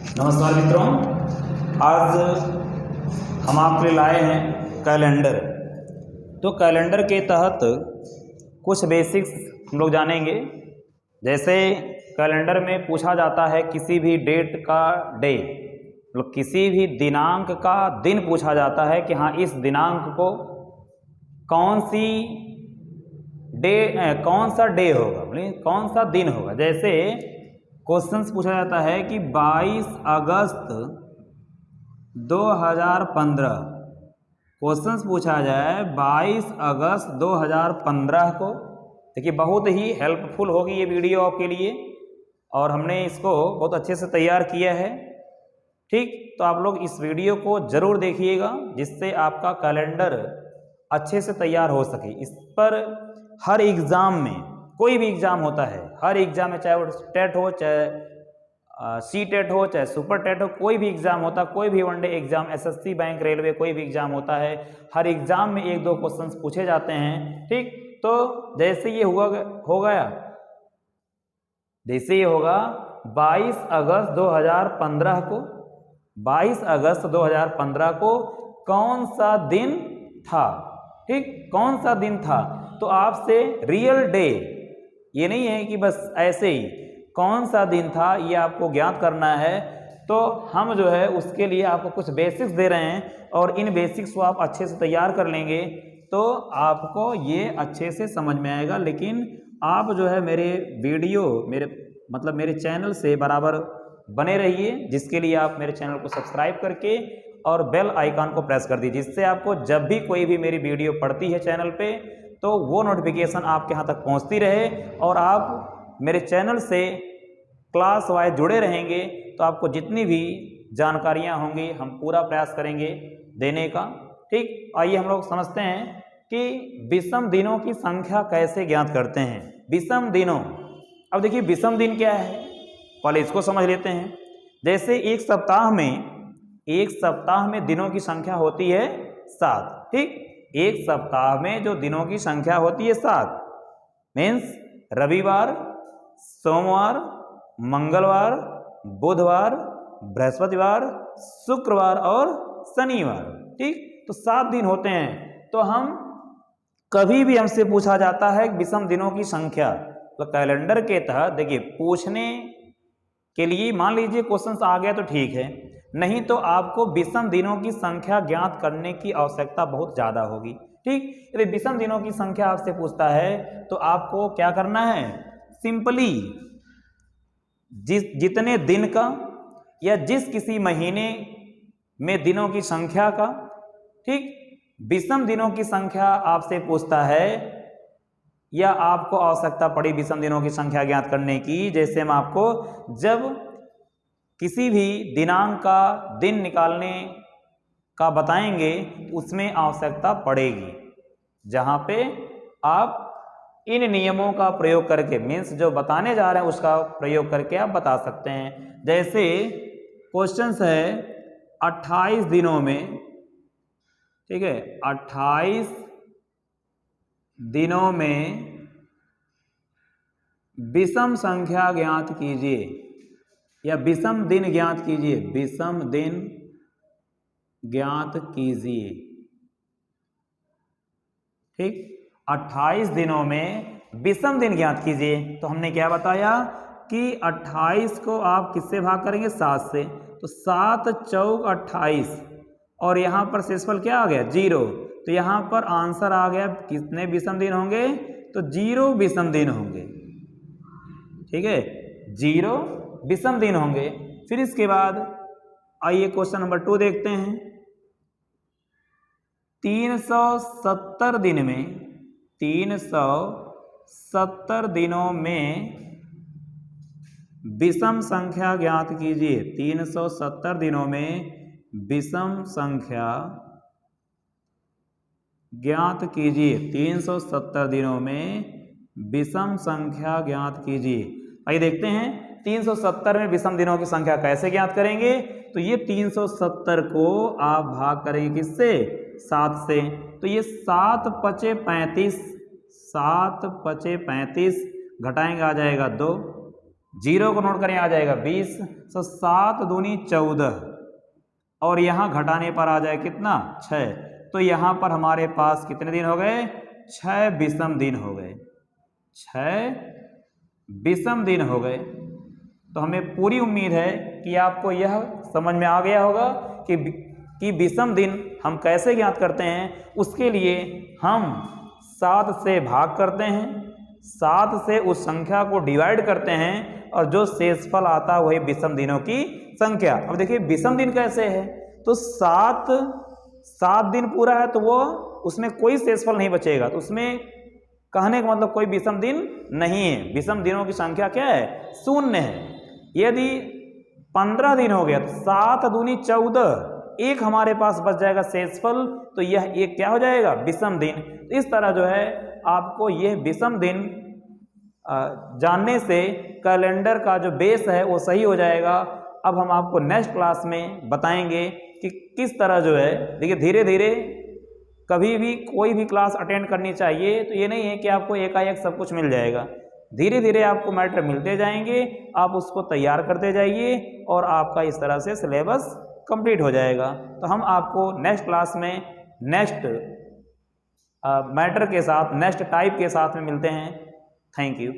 नमस्कार मित्रों, आज हम आपके लिए लाए हैं कैलेंडर। तो कैलेंडर के तहत कुछ बेसिक्स हम लोग जानेंगे। जैसे कैलेंडर में पूछा जाता है किसी भी डेट का डे, मतलब किसी भी दिनांक का दिन पूछा जाता है कि हाँ इस दिनांक को कौन सा डे होगा, मतलब कौन सा दिन होगा। जैसे क्वेश्चंस पूछा जाता है कि 22 अगस्त 2015 क्वेश्चंस पूछा जाए 22 अगस्त 2015 को। देखिए बहुत ही हेल्पफुल होगी ये वीडियो आपके लिए और हमने इसको बहुत अच्छे से तैयार किया है। ठीक, तो आप लोग इस वीडियो को ज़रूर देखिएगा जिससे आपका कैलेंडर अच्छे से तैयार हो सके। इस पर हर एग्ज़ाम में, कोई भी एग्ज़ाम होता है, हर एग्ज़ाम में, चाहे वो टेट हो, चाहे सी टेट हो, चाहे सुपर टेट हो, कोई भी एग्ज़ाम होता है, कोई भी one day exam, SSC, bank, railway, कोई भी एग्ज़ाम होता है, हर एग्ज़ाम में एक दो क्वेश्चंस पूछे जाते हैं। ठीक, तो जैसे ये हो गया, जैसे ये होगा 22 अगस्त 2015 को, 22 अगस्त 2015 को कौन सा दिन था। ठीक, कौन सा दिन था, तो आपसे रियल डे, ये नहीं है कि बस ऐसे ही कौन सा दिन था, ये आपको ज्ञात करना है। तो हम जो है उसके लिए आपको कुछ बेसिक्स दे रहे हैं और इन बेसिक्स को आप अच्छे से तैयार कर लेंगे तो आपको ये अच्छे से समझ में आएगा। लेकिन आप जो है मेरे वीडियो, मेरे चैनल से बराबर बने रहिए, जिसके लिए आप मेरे चैनल को सब्सक्राइब करके और बेल आइकन को प्रेस कर दीजिए, जिससे आपको जब भी कोई भी मेरी वीडियो पड़ती है चैनल पे तो वो नोटिफिकेशन आपके यहाँ तक पहुँचती रहे और आप मेरे चैनल से क्लास वाइज जुड़े रहेंगे तो आपको जितनी भी जानकारियाँ होंगी हम पूरा प्रयास करेंगे देने का। ठीक, आइए हम लोग समझते हैं कि विषम दिनों की संख्या कैसे ज्ञात करते हैं। विषम दिनों, अब देखिए विषम दिन क्या है, पहले इसको समझ लेते हैं। जैसे एक सप्ताह में दिनों की संख्या होती है 7। ठीक, एक सप्ताह में जो दिनों की संख्या होती है 7 मीन्स रविवार, सोमवार, मंगलवार, बुधवार, बृहस्पतिवार, शुक्रवार और शनिवार। ठीक, तो 7 दिन होते हैं। तो हम कभी भी हमसे पूछा जाता है विषम दिनों की संख्या, तो कैलेंडर के तहत देखिए पूछने के लिए मान लीजिए क्वेश्चन आ गया तो ठीक है, नहीं तो आपको विषम दिनों की संख्या ज्ञात करने की आवश्यकता बहुत ज़्यादा होगी। ठीक, यदि विषम दिनों की संख्या आपसे पूछता है तो आपको क्या करना है, सिंपली जितने दिन का या जिस किसी महीने में दिनों की संख्या का, ठीक, विषम दिनों की संख्या आपसे पूछता है या आपको आवश्यकता पड़ी विषम दिनों की संख्या ज्ञात करने की, जैसे हम आपको जब किसी भी दिनांक का दिन निकालने का बताएंगे उसमें आवश्यकता पड़ेगी, जहां पे आप इन नियमों का प्रयोग करके, मीन्स जो बताने जा रहे हैं उसका प्रयोग करके आप बता सकते हैं। जैसे क्वेश्चंस है 28 दिनों में, ठीक है, 28 दिनों में विषम संख्या ज्ञात कीजिए या विषम दिन ज्ञात कीजिए, विषम दिन ज्ञात कीजिए। ठीक, 28 दिनों में विषम दिन ज्ञात कीजिए। तो हमने क्या बताया कि 28 को आप किससे भाग करेंगे, 7 से, तो 7 चौक 28 और यहाँ पर शेषफल क्या आ गया, 0। तो यहाँ पर आंसर आ गया कितने विषम दिन होंगे, तो 0 विषम दिन होंगे। ठीक है, 0 विषम दिन होंगे। फिर इसके बाद आइए क्वेश्चन नंबर 2 देखते हैं। 370 दिन में, 370 दिनों में विषम संख्या ज्ञात कीजिए। 370 दिनों में विषम संख्या ज्ञात कीजिए। 370 दिनों में विषम संख्या ज्ञात कीजिए। आइए देखते हैं 370 में विषम दिनों की संख्या कैसे ज्ञात करेंगे। तो ये 370 को आप भाग करेंगे किससे, 7 से। तो ये 7 पचे 35, 7 पचे 35 घटाएंगे आ जाएगा 2, जीरो को नोट करें, आ जाएगा 20। तो 7 दूनी 14 और यहाँ घटाने पर आ जाए कितना 6। तो यहाँ पर हमारे पास कितने दिन हो गए 6 विषम दिन हो गए, 6 विषम दिन हो गए। तो हमें पूरी उम्मीद है कि आपको यह समझ में आ गया होगा कि विषम दिन हम कैसे ज्ञात करते हैं। उसके लिए हम 7 से भाग करते हैं, 7 से उस संख्या को डिवाइड करते हैं और जो शेषफल आता है वही विषम दिनों की संख्या। अब देखिए विषम दिन कैसे है, तो 7 दिन पूरा है तो वो उसमें कोई शेषफल नहीं बचेगा, तो उसमें कहने का मतलब कोई विषम दिन नहीं है। विषम दिनों की संख्या क्या है 0 है। यदि 15 दिन हो गया तो 7 दूनी 14, एक हमारे पास बच जाएगा शेषफल, तो यह एक क्या हो जाएगा विषम दिन। तो इस तरह जो है आपको यह विषम दिन जानने से कैलेंडर का जो बेस है वो सही हो जाएगा। अब हम आपको नेक्स्ट क्लास में बताएंगे कि किस तरह जो है, देखिए धीरे धीरे कभी भी कोई भी क्लास अटेंड करनी चाहिए, तो ये नहीं है कि आपको एकाएक सब कुछ मिल जाएगा। धीरे धीरे आपको मैटर मिलते जाएंगे, आप उसको तैयार करते जाइए और आपका इस तरह से सिलेबस कंप्लीट हो जाएगा। तो हम आपको नेक्स्ट क्लास में नेक्स्ट मैटर के साथ, नेक्स्ट टाइप के साथ में मिलते हैं। Thank you.